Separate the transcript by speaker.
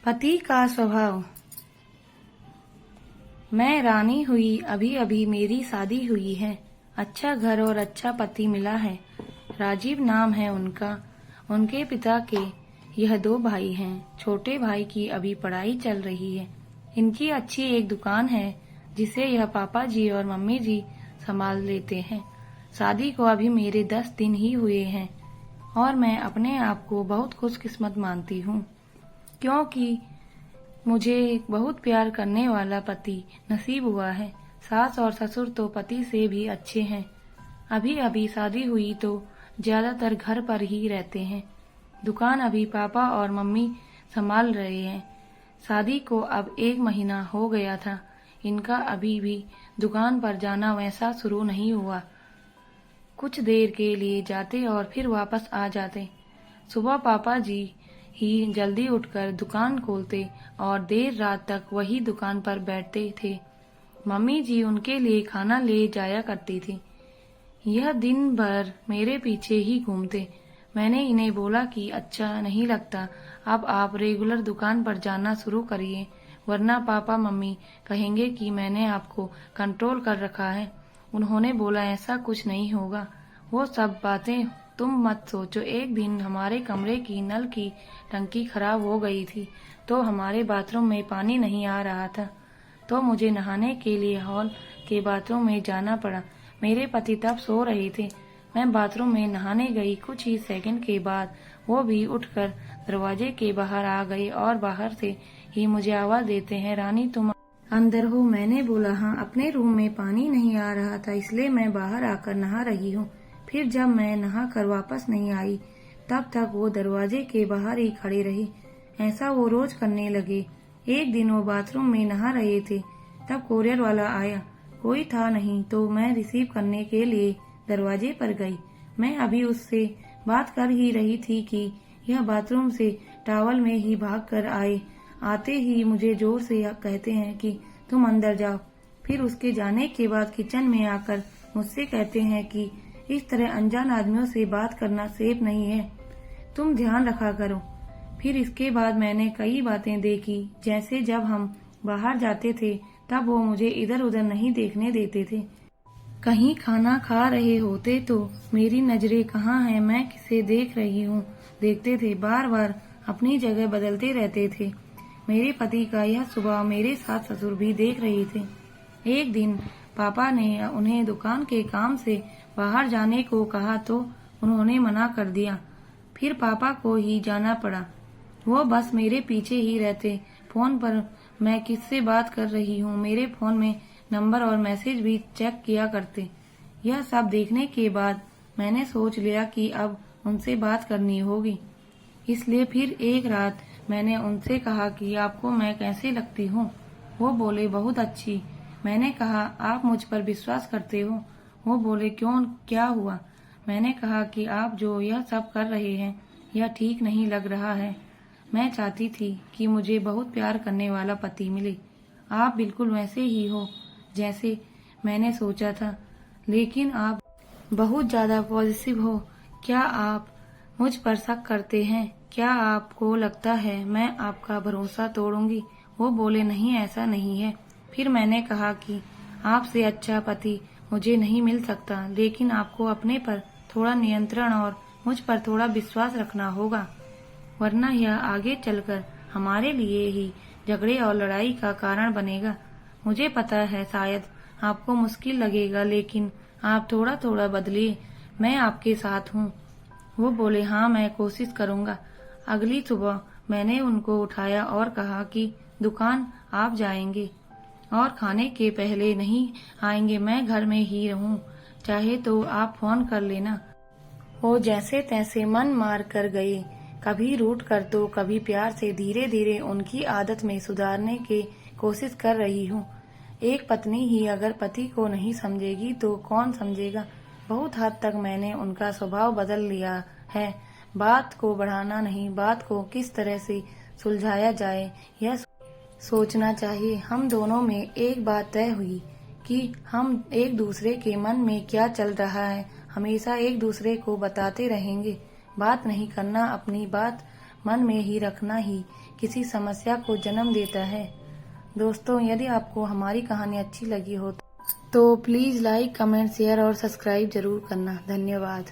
Speaker 1: पति का स्वभाव। मैं रानी हुई, अभी अभी मेरी शादी हुई है। अच्छा घर और अच्छा पति मिला है। राजीव नाम है उनका। उनके पिता के यह 2 भाई हैं। छोटे भाई की अभी पढ़ाई चल रही है। इनकी अच्छी एक दुकान है जिसे यह पापा जी और मम्मी जी संभाल लेते हैं। शादी को अभी मेरे 10 दिन ही हुए हैं और मैं अपने आप को बहुत खुशकिस्मत मानती हूँ, क्योंकि मुझे एक बहुत प्यार करने वाला पति नसीब हुआ है। सास और ससुर तो पति से भी अच्छे हैं। अभी अभी शादी हुई तो ज्यादातर घर पर ही रहते हैं। दुकान अभी पापा और मम्मी संभाल रहे हैं। शादी को अब 1 महीना हो गया था। इनका अभी भी दुकान पर जाना वैसा शुरू नहीं हुआ। कुछ देर के लिए जाते और फिर वापस आ जाते। सुबह पापा जी ही जल्दी उठकर दुकान खोलते और देर रात तक वही दुकान पर बैठते थे। मम्मी जी उनके लिए खाना ले जाया करती थी। यह दिन भर मेरे पीछे ही घूमते। मैंने इन्हें बोला कि अच्छा नहीं लगता, अब आप रेगुलर दुकान पर जाना शुरू करिए, वरना पापा मम्मी कहेंगे कि मैंने आपको कंट्रोल कर रखा है। उन्होंने बोला ऐसा कुछ नहीं होगा, वो सब बातें तुम मत सोचो। एक दिन हमारे कमरे की नल की टंकी खराब हो गई थी तो हमारे बाथरूम में पानी नहीं आ रहा था, तो मुझे नहाने के लिए हॉल के बाथरूम में जाना पड़ा। मेरे पति तब सो रहे थे। मैं बाथरूम में नहाने गई। कुछ ही सेकंड के बाद वो भी उठकर दरवाजे के बाहर आ गए और बाहर से ही मुझे आवाज देते हैं, रानी तुम अंदर हो? मैंने बोला हाँ, अपने रूम में पानी नहीं आ रहा था इसलिए मैं बाहर आकर नहा रही हूँ। फिर जब मैं नहा कर वापस नहीं आई तब तक वो दरवाजे के बाहर ही खड़े रहे। ऐसा वो रोज करने लगे। एक दिन वो बाथरूम में नहा रहे थे, तब कोरियर वाला आया। कोई था नहीं तो मैं रिसीव करने के लिए दरवाजे पर गई। मैं अभी उससे बात कर ही रही थी कि यह बाथरूम से टॉवल में ही भाग कर आए। आते ही मुझे जोर से कहते हैं कि तुम अंदर जाओ। फिर उसके जाने के बाद किचन में आकर मुझसे कहते हैं कि इस तरह अनजान आदमियों से बात करना सेफ नहीं है, तुम ध्यान रखा करो। फिर इसके बाद मैंने कई बातें देखी, जैसे जब हम बाहर जाते थे तब वो मुझे इधर उधर नहीं देखने देते थे। कहीं खाना खा रहे होते तो मेरी नजरें कहाँ हैं, मैं किसे देख रही हूँ देखते थे। बार बार अपनी जगह बदलते रहते थे। मेरे पति का यह स्वभाव मेरे सास ससुर भी देख रहे थे। एक दिन पापा ने उन्हें दुकान के काम से बाहर जाने को कहा तो उन्होंने मना कर दिया। फिर पापा को ही जाना पड़ा। वो बस मेरे पीछे ही रहते। फोन पर मैं किससे बात कर रही हूँ मेरे फोन में नंबर और मैसेज भी चेक किया करते। यह सब देखने के बाद मैंने सोच लिया कि अब उनसे बात करनी होगी। इसलिए फिर एक रात मैंने उनसे कहा कि आपको मैं कैसे लगती हूँ? वो बोले बहुत अच्छी। मैंने कहा आप मुझ पर विश्वास करते हो? वो बोले क्यों, क्या हुआ? मैंने कहा कि आप जो यह सब कर रहे हैं यह ठीक नहीं लग रहा है। मैं चाहती थी कि मुझे बहुत प्यार करने वाला पति मिले। आप बिल्कुल वैसे ही हो जैसे मैंने सोचा था, लेकिन आप बहुत ज्यादा पॉजिटिव हो। क्या आप मुझ पर शक करते हैं? क्या आपको लगता है मैं आपका भरोसा तोड़ूंगी? वो बोले नहीं, ऐसा नहीं है। फिर मैंने कहा कि आपसे अच्छा पति मुझे नहीं मिल सकता, लेकिन आपको अपने पर थोड़ा नियंत्रण और मुझ पर थोड़ा विश्वास रखना होगा, वरना यह आगे चलकर हमारे लिए ही झगड़े और लड़ाई का कारण बनेगा। मुझे पता है शायद आपको मुश्किल लगेगा, लेकिन आप थोड़ा थोड़ा बदलिए, मैं आपके साथ हूँ। वो बोले हाँ, मैं कोशिश करूँगा। अगली सुबह मैंने उनको उठाया और कहा कि दुकान आप जाएंगे और खाने के पहले नहीं आएंगे, मैं घर में ही रहूँ, चाहे तो आप फोन कर लेना। वो जैसे तैसे मन मार कर गए, कभी रूठ कर तो कभी प्यार से। धीरे धीरे उनकी आदत में सुधारने की कोशिश कर रही हूँ। एक पत्नी ही अगर पति को नहीं समझेगी तो कौन समझेगा। बहुत हद तक मैंने उनका स्वभाव बदल लिया है। बात को बढ़ाना नहीं, बात को किस तरह से सुलझाया जाए यह सोचना चाहिए। हम दोनों में एक बात तय हुई कि हम एक दूसरे के मन में क्या चल रहा है हमेशा एक दूसरे को बताते रहेंगे। बात नहीं करना, अपनी बात मन में ही रखना ही किसी समस्या को जन्म देता है। दोस्तों, यदि आपको हमारी कहानी अच्छी लगी हो तो प्लीज़ लाइक, कमेंट, शेयर और सब्सक्राइब जरूर करना। धन्यवाद।